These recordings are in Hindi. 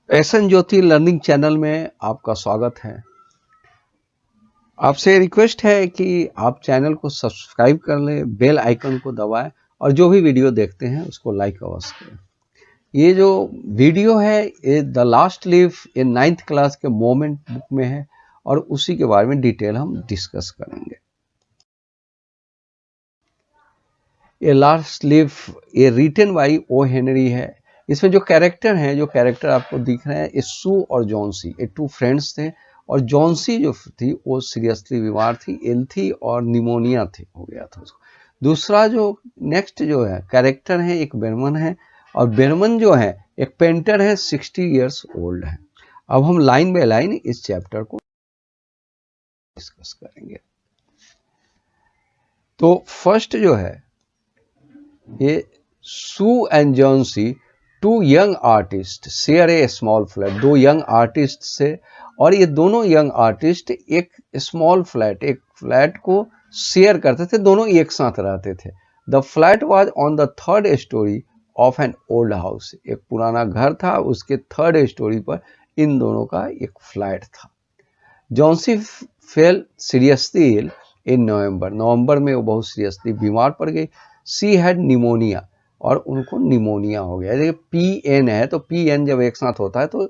एसएन ज्योति लर्निंग चैनल में आपका स्वागत है। आपसे रिक्वेस्ट है कि आप चैनल को सब्सक्राइब कर लें, बेल आइकन को दबाएं और जो भी वीडियो देखते हैं उसको लाइक अवश्य करें। ये जो वीडियो है ये द लास्ट लीफ ये 9th क्लास के मोमेंट बुक में है और उसी के बारे में डिटेल हम डिस्कस करेंगे। ये लास्ट लीफ ये रिटन बाई ओ हेनरी है। इसमें जो कैरेक्टर आपको दिख रहे हैं, ये सू और जॉन्सी, ये 2 फ्रेंड्स थे और जॉन्सी जो थी वो सीरियसली बीमार थी, इल थी और निमोनिया थी हो गया था उसको। दूसरा जो नेक्स्ट जो है कैरेक्टर है एक बेरमन है और बेरमन जो है एक पेंटर है, 60 इयर्स ओल्ड है। अब हम लाइन बाय लाइन इस चैप्टर को डिस्कस करेंगे। तो फर्स्ट जो है ये Sue and Johnsy 2 young artist share a small flat, 2 young artist से और ये दोनों यंग आर्टिस्ट एक स्मॉल फ्लैट, एक फ्लैट को शेयर करते थे, दोनों एक साथ रहते थे। The flat was on the 3rd storey of an old house, एक पुराना घर था, उसके 3rd स्टोरी पर इन दोनों का एक फ्लैट था। जॉन्सी फेल सीरियसली इल इन नवंबर में वो बहुत सीरियसली बीमार पड़ गई। सी हैड निमोनिया और उनको निमोनिया हो गया। देखिए PN है तो PN जब एक साथ होता है तो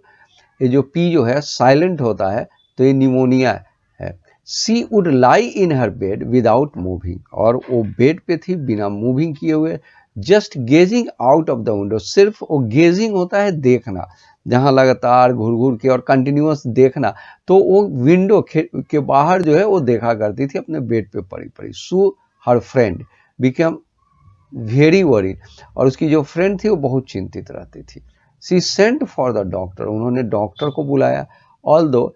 ये जो P जो है साइलेंट होता है तो ये निमोनिया है। She would lie in her bed without moving, और वो बेड पे थी बिना मूविंग किए हुए। Just gazing out of the window, सिर्फ वो गेजिंग होता है देखना, जहां लगातार घूर घूर के और कंटिन्यूअस देखना, तो वो विंडो के बाहर जो है वो देखा करती थी अपने बेड पे पड़ी पड़ी। Sue her friend become very worried, और उसकी जो फ्रेंड थी वो बहुत चिंतित रहती थी। सी सेंट फॉर द डॉक्टर, उन्होंने डॉक्टर को बुलाया। Although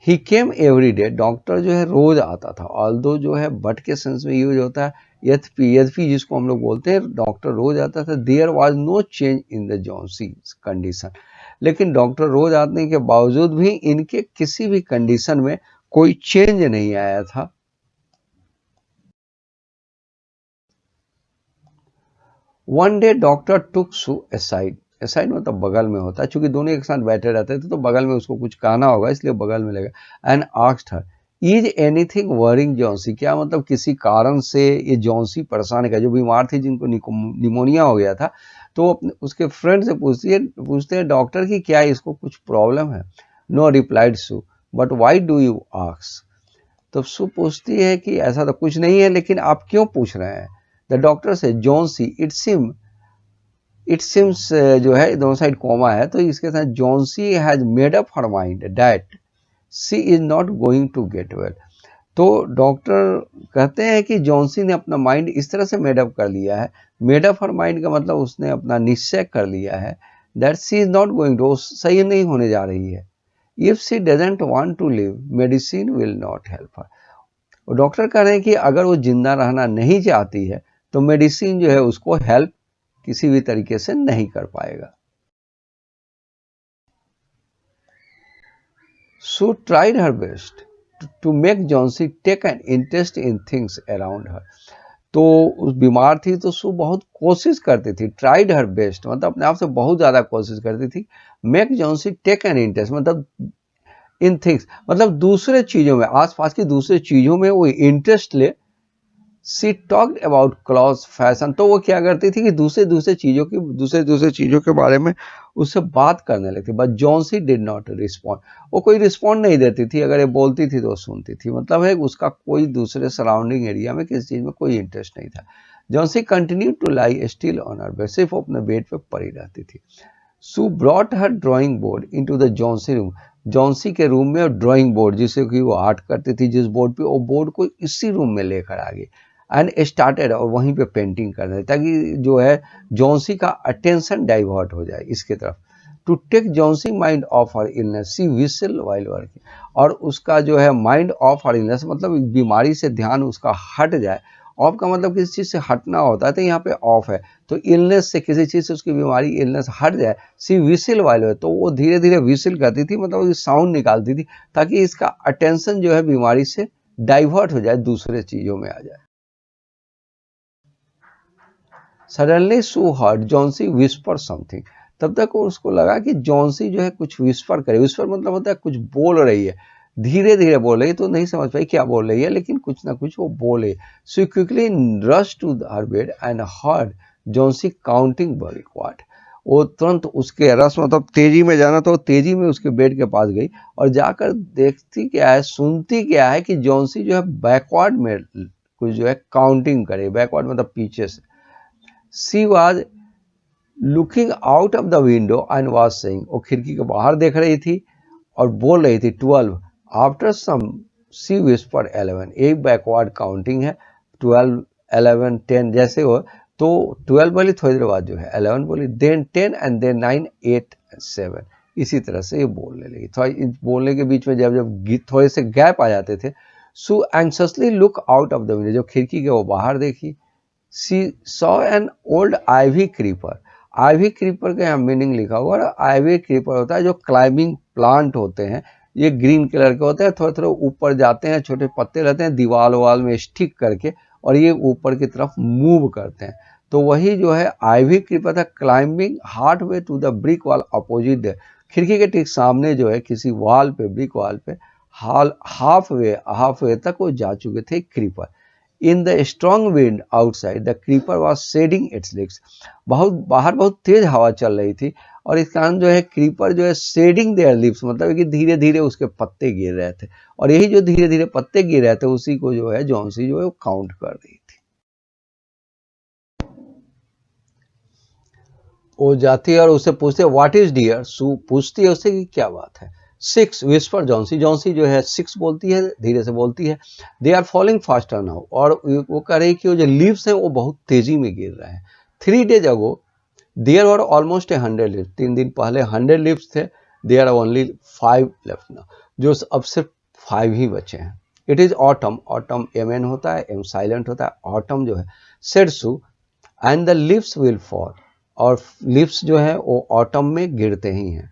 he came every day, doctor जो है रोज आता था। ऑल्दो जो है बट के सेंस में यूज होता है, यद्यपि जिसको हम लोग बोलते हैं डॉक्टर रोज आता था। There was no change in the Johnsy condition, लेकिन डॉक्टर रोज आने के बावजूद भी इनके किसी भी कंडीशन में कोई चेंज नहीं आया था। वन डे डॉक्टर टुक सू असाइड, असाइड मतलब बगल में होता है, चूंकि दोनों एक साथ बैठे रहते थे तो बगल में उसको कुछ कहना होगा इसलिए बगल में लगा। And asked her is anything worrying Johnsy, क्या मतलब किसी कारण से ये जॉन्सी परेशान है, जो बीमार थी जिनको निमोनिया हो गया था। तो उसके फ्रेंड से पूछते हैं डॉक्टर की क्या इसको कुछ प्रॉब्लम है। No replied Sue, but why do you ask, तो सू पूछती है कि ऐसा तो कुछ नहीं है लेकिन आप क्यों पूछ रहे हैं। द डॉक्टर से जॉन्सी इट सिम्स जो है दोनों साइड कॉमा है तो इसके साथ Johnsy has made up her mind that she is not going to get well. तो डॉक्टर कहते हैं कि जॉन्सी ने अपना माइंड इस तरह से मेडअप कर लिया है, मेडअप हर माइंड का मतलब उसने अपना निश्चय कर लिया है that she is not going to, सही नहीं होने जा रही है। If she doesn't want to live medicine will not help her, doctor कह रहे हैं कि अगर वो जिंदा रहना नहीं चाहती है तो मेडिसिन जो है उसको हेल्प किसी भी तरीके से नहीं कर पाएगा। Sue tried her best to make Johnsy take an interest in things around her, तो उस बीमार थी तो सू बहुत कोशिश करती थी। ट्राइड हर बेस्ट मतलब अपने आप से बहुत ज्यादा कोशिश करती थी। Make Johnsy take an interest मतलब इन थिंग्स मतलब दूसरे चीजों में, आसपास की दूसरे चीजों में वो इंटरेस्ट ले। सी टॉक्ड अबाउट क्लॉथ फैशन, तो वो क्या करती थी कि दूसरे चीजों के बारे में उससे बात करने लगती। But Johnsy did not respond, वो कोई रिस्पॉन्ड नहीं देती थी, अगर ये बोलती थी तो वो सुनती थी, मतलब है उसका कोई दूसरे सराउंडिंग एरिया में किसी चीज में कोई इंटरेस्ट नहीं था। Johnsy continue to lie still on her bed, सिर्फ अपने बेड पे पड़ी रहती थी। Sue brought her drawing board into the Johnsy room, Johnsy के रूम में ड्राइंग बोर्ड जिससे कि वो आर्ट करती थी, जिस बोर्ड पे वो बोर्ड को इसी रूम में लेकर आ गई। एंड स्टार्टेड, और वहीं पे पेंटिंग कर रहे ताकि जो है जॉन्सी का अटेंशन डाइवर्ट हो जाए इसके तरफ। To take Johnsy mind off her illness she whistle while working, और उसका जो है माइंड ऑफ हर इलनेस मतलब बीमारी से ध्यान उसका हट जाए। ऑफ का मतलब किसी चीज से हटना होता है तो यहाँ पे ऑफ है, तो इलनेस से किसी चीज से उसकी बीमारी इलनेस हट जाए। सी विसिल वाइल, तो वो धीरे धीरे विसिल करती थी मतलब साउंड निकालती थी ताकि इसका अटेंशन जो है बीमारी से डाइवर्ट हो जाए, दूसरे चीजों में आ जाए। सडनली सू हर्ड जॉन्सी विस्पर समथिंग, तब तक उसको लगा कि जॉन्सी जो है कुछ विस्पर करे, विस्पर मतलब होता है कुछ बोल रही है, धीरे धीरे बोल रही है, तो नहीं समझ पाई क्या बोल रही है, लेकिन कुछ ना कुछ वो बोले। So quickly rush to her bed and heard Johnsy counting backward. वो तुरंत उसके रस मतलब तेजी में जाना, तो तेजी में उसके बेड के पास गई और जाकर देखती क्या है, सुनती क्या है कि जॉन्सी जो है बैकवर्ड में कुछ जो है काउंटिंग करे, बैकवर्ड मतलब पीछे से। She was looking out of the window and was saying, वो खिड़की के बाहर देख रही थी और बोल रही थी 12। आफ्टर सम सी विस्पर 11, एक बैकवर्ड काउंटिंग है, 12 11 10 जैसे हो, तो 12 बोली, थोड़ी देर बाद जो है 11 बोली, देन 10 एंड देन 9 8 7, इसी तरह से ये बोलने लगी। थोड़ा इस बोलने के बीच में जब जब थोड़े से गैप आ जाते थे, Sue anxiously look out of the window, जो खिड़की के वो बाहर देखी। She saw an old ivy creeper, ivy creeper का यहाँ मीनिंग लिखा हुआ है। आइवी क्रीपर होता है जो क्लाइंबिंग प्लांट होते हैं, ये ग्रीन कलर के होते हैं, थोड़े थोड़े ऊपर जाते हैं, छोटे पत्ते रहते हैं, दीवार वाल में स्टिक करके, और ये ऊपर की तरफ मूव करते हैं। तो वही जो है आइवी क्रीपर था, climbing hard way to the brick wall opposite, खिड़की के ठीक सामने जो है किसी वॉल पे, ब्रिक वॉल पे हाफ वे तक वो जा चुके थे creeper. In the strong wind outside the creeper was shedding its leaves, बाहर बहुत तेज हवा चल रही थी, और इस कारण जो है क्रीपर जो है शेडिंग देयर लिप्स, मतलब कि धीरे धीरे उसके पत्ते गिर रहे थे, और यही जो धीरे धीरे पत्ते गिर रहे थे उसी को जो है जॉन्सी जो है वो काउंट कर रही थी। वो जाती है और उससे पूछते व्हाट इज डियर, सू पूछती है उससे कि क्या बात है। 6 विस्पर जॉन्सी, जॉन्सी जो है 6 बोलती है, धीरे से बोलती है। They are falling faster now, और वो कह रही कि वो जो लीव्स हैं वो बहुत तेजी में गिर रहे हैं। 3 days ago there were almost 100 leaves, 3 दिन पहले 100 लीव्स थे, there are only 5 left now, जो अब सिर्फ 5 ही बचे हैं। It is autumn, autumn M होता है, एम साइलेंट होता है, ऑटम जो है, said Sue, and the leaves will fall, और लीव्स जो है वो ऑटम में गिरते ही हैं।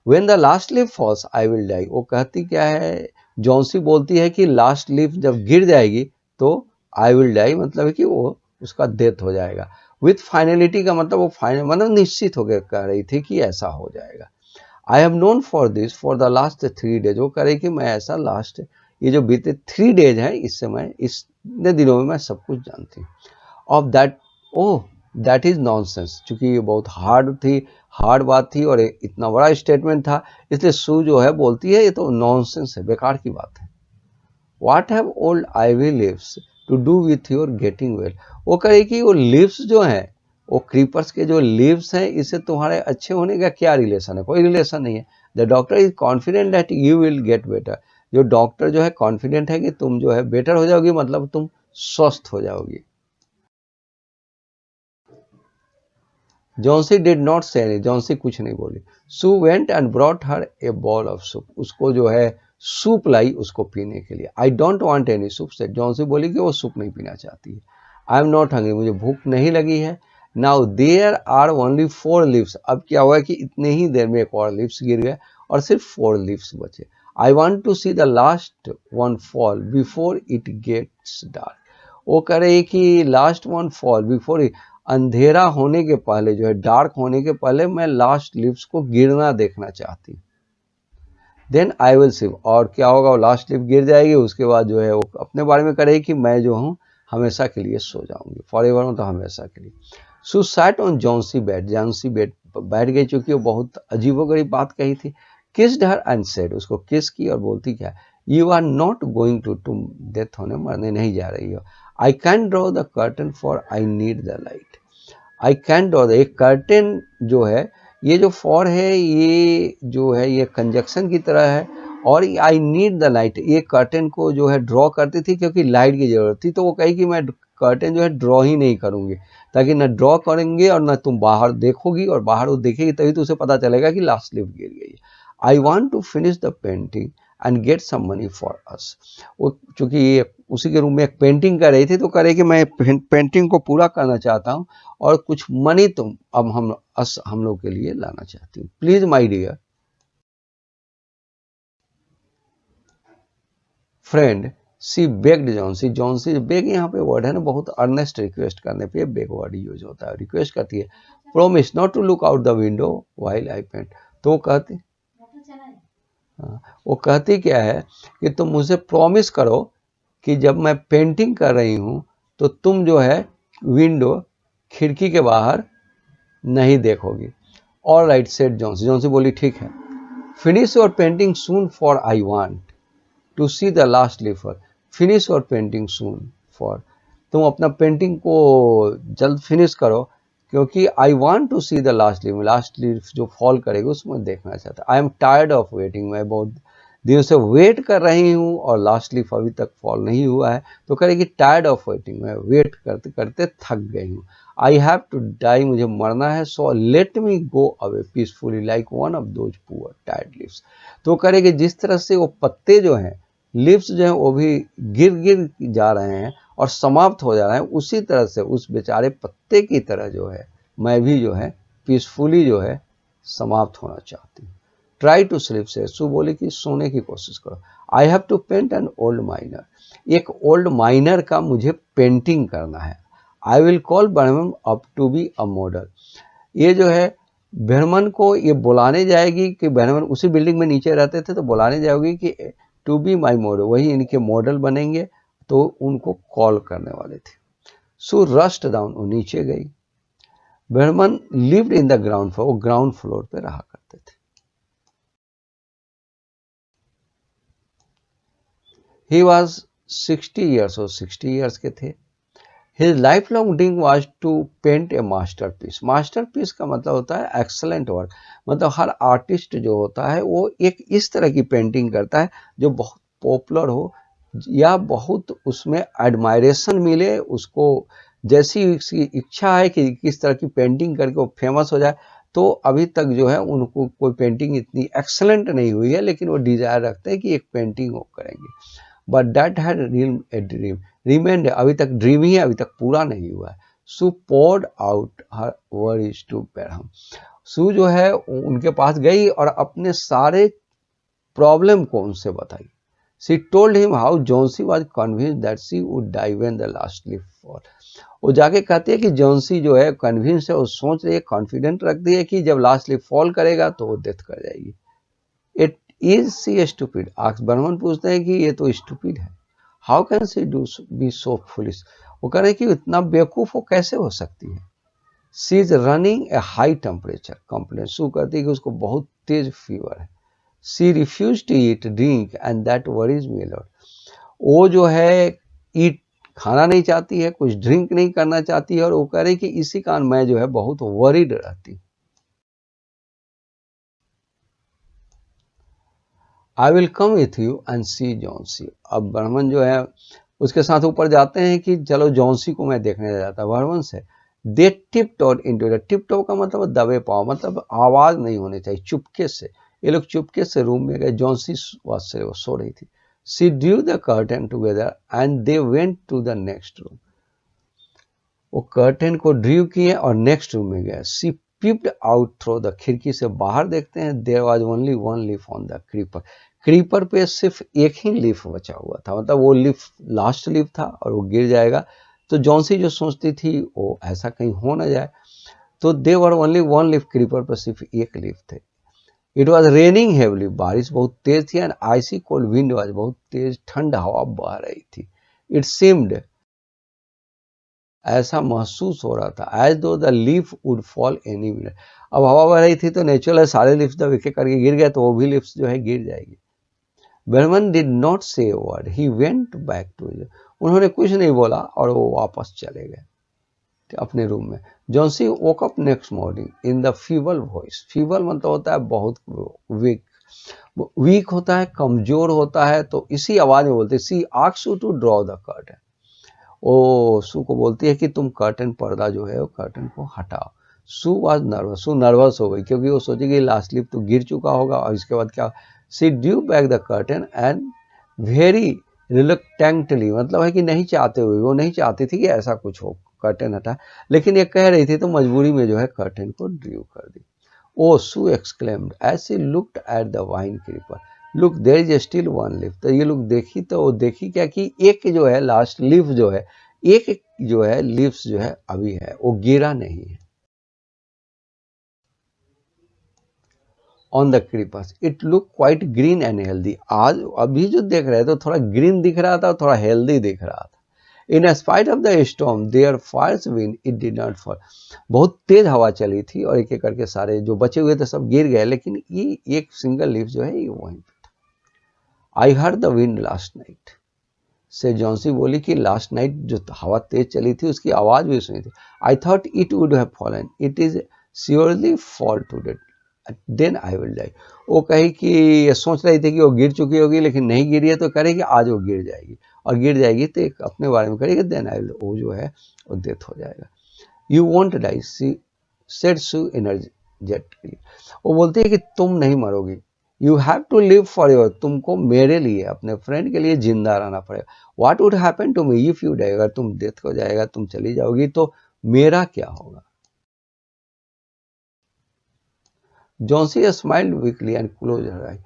When the last leaf falls I will die, वो कहती क्या है, जॉन्सी बोलती है कि लास्ट लीफ जब गिर जाएगी तो आई विल डाई, मतलब है कि वो उसका डेथ हो जाएगा। विथ फाइनलिटी का मतलब वो फाइनल मतलब निश्चित होकर कह रही थी कि ऐसा हो जाएगा। I have known for this for the last 3 days, वो कह रही कि मैं ऐसा लास्ट ये जो बीते 3 days है, इससे मैं इतने दिनों में मैं सब कुछ जानती हूँ। Of that, oh that is nonsense, चूंकि ये बहुत हार्ड बात थी और इतना बड़ा स्टेटमेंट था, इसलिए सू जो है बोलती है ये तो नॉनसेंस है, बेकार की बात है। What have old ivy leaves to do with your getting well, वो कहे कि वो लीव्स जो है, वो क्रीपर्स के जो लीव्स हैं, इससे तुम्हारे अच्छे होने का क्या रिलेशन है, कोई रिलेशन नहीं है। The doctor is confident that you will get better, जो डॉक्टर जो है कॉन्फिडेंट है कि तुम जो है बेटर हो जाओगी, मतलब तुम स्वस्थ हो जाओगी। Johnsy did not say any, Johnsy कुछ नहीं बोली। Sue went and brought her a bowl of soup, उसको जो है सूप लाई उसको पीने के लिए। I don't want any soup say, Johnsy बोली कि वो सूप नहीं पीना चाहती है। आई एम नॉट हंग्री, मुझे भूख नहीं लगी है। Now there are only 4 leaves, अब क्या हुआ कि इतने ही देर में एक और लीव्स गिर गए और सिर्फ 4 लीव्स बचे। I want to see the last one fall before it gets dark, वो कह रही कि लास्ट वन फॉल बिफोर, अंधेरा होने के पहले जो है, डार्क होने के पहले मैं लास्ट लीव्स को गिरना देखना चाहती। देन आई विल स्लीप, और क्या होगा, वो लास्ट लीफ गिर जाएगी, उसके बाद जो है वो अपने बारे में करेगी कि मैं जो हूँ हमेशा के लिए सो जाऊंगी, फॉर एवर मतलब हमेशा के लिए। So sat on Johnsy bed, Johnsy bed बैठ गई, चूंकि वो बहुत अजीबोगरीब बात कही थी। किस्ड हर एंड सेड, उसको किस की और बोलती क्या, you are not going to, तुम डेथ होने मरने नहीं जा रही हो। I can draw the curtain for I need the light, I can draw the, एक कर्टेन जो है, ये जो फॉर है ये जो है ये कंजक्शन की तरह है, और आई नीड द लाइट, ये कर्टेन को जो है ड्रॉ करती थी क्योंकि लाइट की जरूरत थी। तो वो कही कि मैं कर्टेन जो है ड्रॉ ही नहीं करूंगी, ताकि न ड्रॉ करेंगे और न तुम बाहर देखोगी, और बाहर वो देखेगी तभी तो उसे पता चलेगा कि लास्ट लीफ गिर गई। I want to finish the painting and get some money for us, वो चूंकि ये उसी के रूम में एक पेंटिंग कर रही थी, तो कह रही कि मैं पेंटिंग को पूरा करना चाहता हूँ और कुछ मनी तुम अब हम लोग के लिए लाना चाहती हूँ, please my dear friend she begged Johnsy, Johnsy beg यहाँ पे वर्ड है ना, बहुत अर्नेस्ट रिक्वेस्ट करने पे बेग वर्ड यूज होता है, रिक्वेस्ट करती है। Promise not to look out the window while I paint, तो वो कहती क्या है कि तुम मुझे प्रॉमिस करो कि जब मैं पेंटिंग कर रही हूँ तो तुम जो है विंडो, खिड़की के बाहर नहीं देखोगी। All right said Johnsy, Johnsy बोली ठीक है। Finish your painting soon for I want to see the last leaf, finish your painting soon for, तुम अपना पेंटिंग को जल्द फिनिश करो क्योंकि I want to see the last leaf जो फॉल करेगी उसमें देखना चाहता। I am tired of waiting, मैं बहुत दिनों से वेट कर रही हूँ और लास्ट लीफ अभी तक फॉल नहीं हुआ है। तो करेगी टायर्ड ऑफ वेटिंग, मैं वेट करते करते थक गई हूँ। आई हैव टू डाई, मुझे मरना है। So let me go away peacefully like one of those poor tired leaves. तो करेगी जिस तरह से वो पत्ते जो हैं, लिव्स जो हैं वो भी गिर गिर जा रहे हैं और समाप्त हो जा रहे हैं, उसी तरह से उस बेचारे पत्ते की तरह जो है मैं भी जो है पीसफुली जो है समाप्त होना चाहती हूँ। ट्राई टू स्लीप से, सू बोली कि सोने की कोशिश करो। I have to paint an old miner, एक ओल्ड माइनर का मुझे पेंटिंग करना है। I will call Behrman up to be a model, ये जो है बर्मन को ये बुलाने जाएगी कि बर्मन उसी बिल्डिंग में नीचे रहते थे, तो बुलाने जाएगी कि टू बी माई मॉडल, वही इनके मॉडल बनेंगे, तो उनको कॉल करने वाले थे। सो रस्ट डाउन, वो नीचे गई। Behrman lived in the ground floor, वो ग्राउंड फ्लोर पे रहा करते थे। ही वॉज 60 ईयर्स, और 60 ईयर्स के थे। His lifelong dream was to paint a masterpiece. Masterpiece का मतलब होता है एक्सलेंट वर्क, मतलब हर आर्टिस्ट जो होता है वो एक इस तरह की पेंटिंग करता है जो बहुत पॉपुलर हो या बहुत उसमें एडमायरेशन मिले उसको, जैसी उसकी इच्छा है कि किस तरह की पेंटिंग करके वो फेमस हो जाए। तो अभी तक जो है उनको कोई पेंटिंग इतनी एक्सलेंट नहीं हुई है, लेकिन वो डिजायर रखते हैं कि एक पेंटिंग वो करेंगे। But that had a dream remained, अभी तक ड्रीम ही है, अभी तक पूरा नहीं हुआ है। Sue poured out her worries to Behrman, Sue जो है उनके पास गई और अपने सारे प्रॉब्लम को उनसे बताई। She told him how Johnsy was convinced that she would die when the last leaf fall. वो जाके कहती है कि जॉन्सी जो है कन्विंस है, वो सोच रही है, कॉन्फिडेंट रखती है कि जब लास्ट लीफ फॉल करेगा तो वो डेथ कर जाएगी। It is she stupid, asks Behrman पूछते हैं कि ये तो स्टूपिड है। How can she do be so foolish, वो कह रहे हैं कि इतना बेवकूफ वो कैसे हो सकती है। She is running a high temperature complain, Sue कहती है कि उसको बहुत तेज फीवर है। She refuse to eat drink and that worries me lot, वो जो है ईट खाना नहीं चाहती है, कुछ ड्रिंक नहीं करना चाहती है, और वो कह रही कि इसी कारण मैं जो है बहुत वरीड रहती हूँ। I will come with you and see Johnsy, अब बर्मन जो है उसके साथ ऊपर जाते हैं कि चलो जॉन्सी को मैं देखने जाता। बर्मन से they tiptoed into the, tip top का मतलब दबे पाओ, मतलब आवाज नहीं होनी चाहिए, चुपके से ये लोग चुपके से रूम में गए। जॉन्सी से वो सो रही थी। She drew the curtain together and they went to the next room, वो कर्टन को ड्रू किए और नेक्स्ट रूम में गए। She peeped out through the, खिड़की से बाहर देखते हैं। There was only one leaf on the creeper, creeper पे सिर्फ एक ही लीफ बचा हुआ था, मतलब वो लीफ लास्ट लीफ था और वो गिर जाएगा। तो जॉन्सी जो सोचती थी वो ऐसा कहीं हो ना जाए, तो they were only one leaf, creeper पर सिर्फ एक लीफ थे। इट वॉज रेनिंग हेवली, बारिश बहुत तेज थी। And icy cold wind was, बहुत तेज ठंड हवा बह रही थी। इट सीम्ड, ऐसा महसूस हो रहा था एज दो the leaf would fall any minute, अब हवा बह रही थी तो नेचुरल है सारे लिफ्ट जब एक एक करके गिर गए तो वो भी लिफ्ट जो है गिर जाएगी। Burman did not say a word, he went back to, उन्होंने कुछ नहीं बोला और वो वापस चले गए अपने रूम में। Johnsy woke up next morning in the feeble voice, feeble मतलब होता है बहुत वीक, वीक होता है, कमजोर होता है, तो इसी आवाज में बोलते। She asks you to draw the curtain, ओ सू को बोलती है कि तुम कर्टन, पर्दा जो है वो कर्टन को हटाओ। सू वाज नर्वस, सू नर्वस हो गई क्योंकि वो सोची कि लास्ट लिप तो गिर चुका होगा और इसके बाद क्या। She drew back the curtain and very reluctantly, मतलब है कि नहीं चाहते हुए, वो नहीं चाहती थी कि ऐसा कुछ हो, कर्टन हटा, लेकिन ये कह रही थी तो मजबूरी में जो है कर्टन को ड्यू कर दी। Oh Sue exclaimed as she looked at the vine creeper, look there is still one leaf. तो ये लोग देखी तो वो देखी क्या कि एक जो है लास्ट लीफ जो है, एक जो है लीव्स जो है अभी है, वो गिरा नहीं है। On the creepers it look quite green and healthy. आज अभी जो देख रहे थे तो थोड़ा ग्रीन दिख रहा था और थोड़ा हेल्दी दिख रहा था। In spite of the storm there fierce wind it did not fall. बहुत तेज हवा चली थी और एक एक करके सारे जो बचे हुए थे सब गिर गए, लेकिन ये एक सिंगल लीफ जो है ये वहीं पे था। I heard the wind last night, से जॉन्सी बोली कि लास्ट नाइट जो हवा तेज चली थी उसकी आवाज भी सुनी थी। I thought it would have fallen, it is surely fall today, then I will die. वो कही कि सोच रही थी कि वो गिर चुकी होगी लेकिन नहीं गिरी है, तो कह रही कि आज वो गिर जाएगी, और गिर जाएगी तो एक अपने बारे में करेगी, देन आई विल, वो जो है वो डेथ हो जाएगा। You won't die, she said Sue energetically. वो बोलती है कि तुम नहीं मरोगी। You have to live for your, तुमको मेरे लिए, अपने फ्रेंड के लिए जिंदा रहना पड़ेगा। What would happen to me if you die, अगर तुम डेथ हो जाएगा, तुम चली जाओगी तो मेरा क्या होगा। Johnsy smiled weakly and close her eye.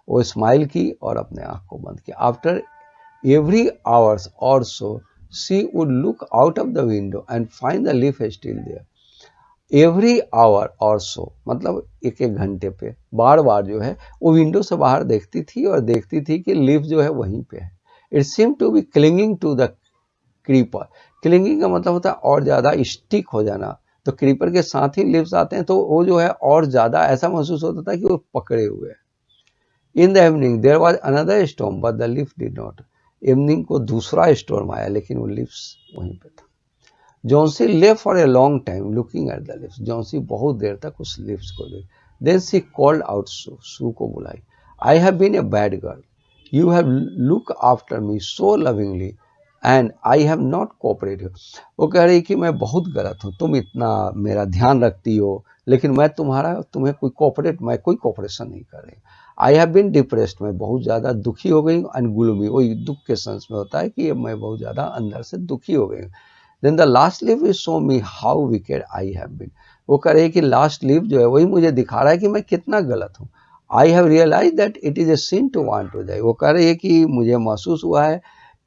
वो स्माइल की और अपने आंख को बंद किया। आफ्टर एवरी आवर्स और so she would look out of the window and find the leaf still there. Every hour और सो मतलब एक एक घंटे पे बार बार जो है वो विंडो से बाहर देखती थी और देखती थी कि लीफ जो है वहीं पे है। It seem to be clinging to the creeper. Clinging का मतलब होता है और ज्यादा स्टिक हो जाना, तो क्रीपर के साथ ही लीव्स आते हैं तो वो जो है और ज्यादा ऐसा महसूस होता था कि वो पकड़े हुए हैं। In the evening there was another storm but the leaf did not. Evening को दूसरा स्टॉर्म आया लेकिन वो लीव्स वहीं पे था। Johnsy lay for a long time looking at the leaves. Johnsy बहुत देर तक उस लीव्स को देख। Then she called out Sue, Sue को बुलाई। I have been a bad girl, you have look after me so lovingly and I have not cooperated. वो कह रही कि मैं बहुत गलत हूँ, तुम इतना मेरा ध्यान रखती हो लेकिन मैं तुम्हें कोई कोऑपरेट, मैं कोई कोऑपरेशन नहीं कर रही। आई हैव बीन डिप्रेस्ड, मैं बहुत ज़्यादा दुखी हो गई हूँ। एंड ग्लूमी, वही दुख के सेंस में होता है कि मैं बहुत ज़्यादा अंदर से दुखी हो गई हूँ। Then the last leaf is show me how wicked I have been. वो कह रही कि लास्ट लीफ जो है वही मुझे दिखा रहा है कि मैं कितना गलत हूँ। I have realise that it is a sin to want to die. वो कह रही है कि मुझे महसूस हुआ है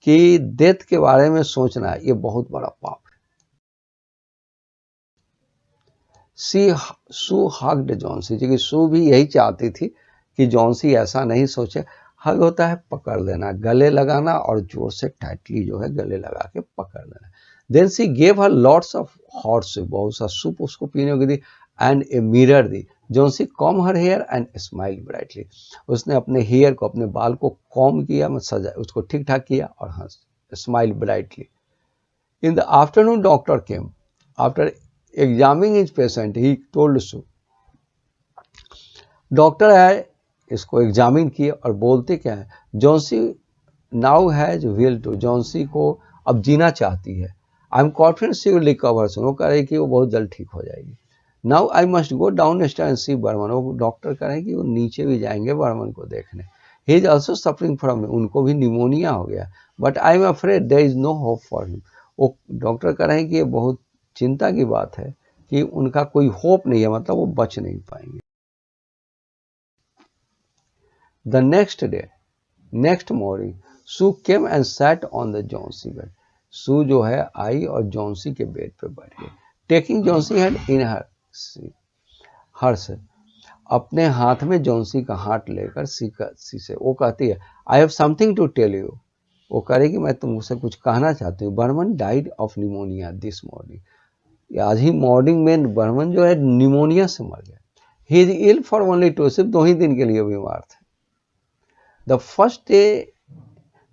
कि डेथ के बारे में सोचना ये बहुत बड़ा पाप है। सू हग्ड जॉन्सी, क्योंकि सू भी यही चाहती थी कि जॉन्सी ऐसा नहीं सोचे। हग होता है पकड़ लेना, गले लगाना, और जोर से टाइटली जो है गले लगा के पकड़ लेना। Then she gave her lots of hot soup, बहुत सा सूप उसको पीने को दी। एंड ए मिरर दी। Johnsy comb her hair and smile brightly. उसने अपने हेयर को, अपने बाल को कॉम किया, सजा, उसको ठीक ठाक किया और हंस, smile brightly. In the afternoon doctor came. After examining his patient he told Sue. Doctor आए, इसको एग्जामिन किए और बोलते क्या है, Johnsy now has will to, Johnsy को अब जीना चाहती है। I am confident she will recover soon, वो कह रही कि वो बहुत जल्द ठीक हो जाएगी। Now I must go down stair and see Behrman, वो डॉक्टर कह रहे हैं कि वो नीचे भी जाएंगे बर्मन को देखने। He is also suffering from, उनको भी निमोनिया हो गया, but I am afraid there is no hope for him. वो डॉक्टर कह रहे हैं कि ये बहुत चिंता की बात है कि उनका कोई होप नहीं है, मतलब वो बच नहीं पाएंगे। The next day, next morning, Sue came and sat on the Johnsy bed. Sue जो है आई और जॉन्सी के बेड पे बैठ गई। टेकिंग जॉन्सी हैंड इन हर से, अपने हाथ में जॉन्सी का हाथ लेकर सी से वो कहती है, I have something to tell you. वो कह रही कि मैं तुमसे कुछ कहना चाहती हूँ। Behrman died of pneumonia this morning, आज ही मॉर्निंग में बर्मन जो है निमोनिया से मर गया। He is ill for only 2, सिर्फ 2 ही दिन के लिए बीमार थे। The first day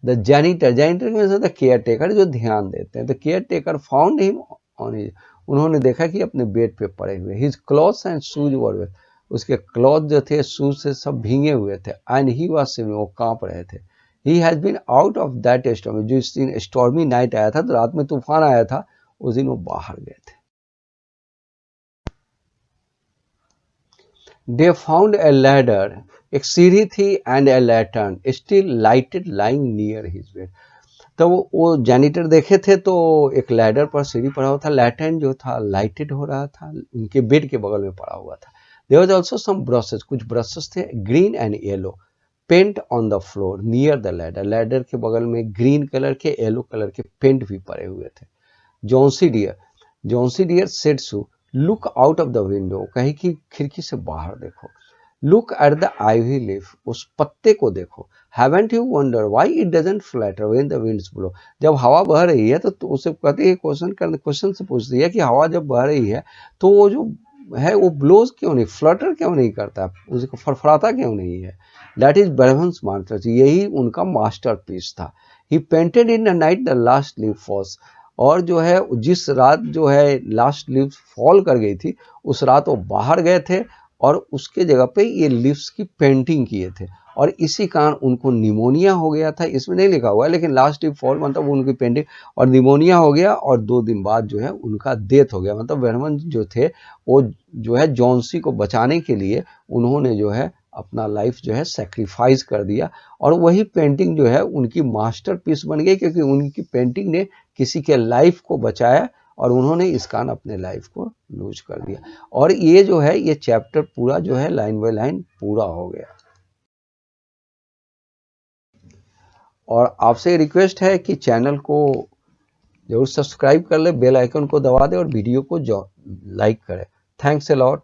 the janitor, janitor में से द केयर टेकर, जो ध्यान देते हैं, the caretaker found him on his, उन्होंने देखा कि अपने बेड पे पड़े हुए। His clothes and shoes were wet, उसके क्लॉथ जो थे शूज से सब भींगे हुए थे। एंड ही वाज स्विमिंग, वो कांप रहे थे। He has been out of that storm, जो इस दिन स्टॉर्मी नाइट आया था, तो रात में तूफान आया था, उस दिन वो बाहर गए थे। दे फाउंड ए लैडर, एक सीढ़ी थी, and A lantern still lighted lying near his bed. तो वो जैनिटर देखे थे तो एक लैडर पर सीढ़ी पड़ा हुआ था, लैटर्न जो था लाइटेड हो रहा था, उनके बेड के बगल में पड़ा हुआ था। There was also some brushes, कुछ ब्रशेस थे green and yellow, paint on the floor near the ladder, ladder के बगल में ग्रीन कलर के येलो कलर के पेंट भी पड़े हुए थे। Johnsy dear said Sue look out of the window, कही कि खिड़की से बाहर देखो। Look at the ivy leaf, उस पत्ते को देखो। Haven't you wonder why it doesn't flutter when the winds blow, जब हवा बह रही है तो उसे कहते हैं क्वेश्चन से पूछती है कि हवा जब बह रही है तो वो जो है वो ब्लोज क्यों नहीं, फ्लटर क्यों नहीं करता, उसको फड़फड़ाता क्यों नहीं है। दैट इज बर्हम्स मास्टरपीस, यही उनका मास्टरपीस था। He painted in the night the last leaf falls, और जो है जिस रात जो है लास्ट लीव्स फॉल कर गई थी उस रात वो बाहर गए थे और उसके जगह पे ये लीव्स की पेंटिंग किए थे, और इसी कारण उनको निमोनिया हो गया था। इसमें नहीं लिखा हुआ है लेकिन लास्ट लीव फॉल मतलब उनकी पेंटिंग, और निमोनिया हो गया और 2 दिन बाद जो है उनका डेथ हो गया। मतलब बर्हम जो थे वो जो है जॉन्सी को बचाने के लिए उन्होंने जो है अपना लाइफ जो है सेक्रीफाइस कर दिया, और वही पेंटिंग जो है उनकी मास्टरपीस बन गई, क्योंकि उनकी पेंटिंग ने किसी के लाइफ को बचाया और उन्होंने इस कारण अपने लाइफ को लूज कर दिया। और ये जो है ये चैप्टर पूरा जो है लाइन बाय लाइन पूरा हो गया। और आपसे रिक्वेस्ट है कि चैनल को जरूर सब्सक्राइब कर ले, बेल आइकन को दबा दे और वीडियो को लाइक करें। Thanks a lot.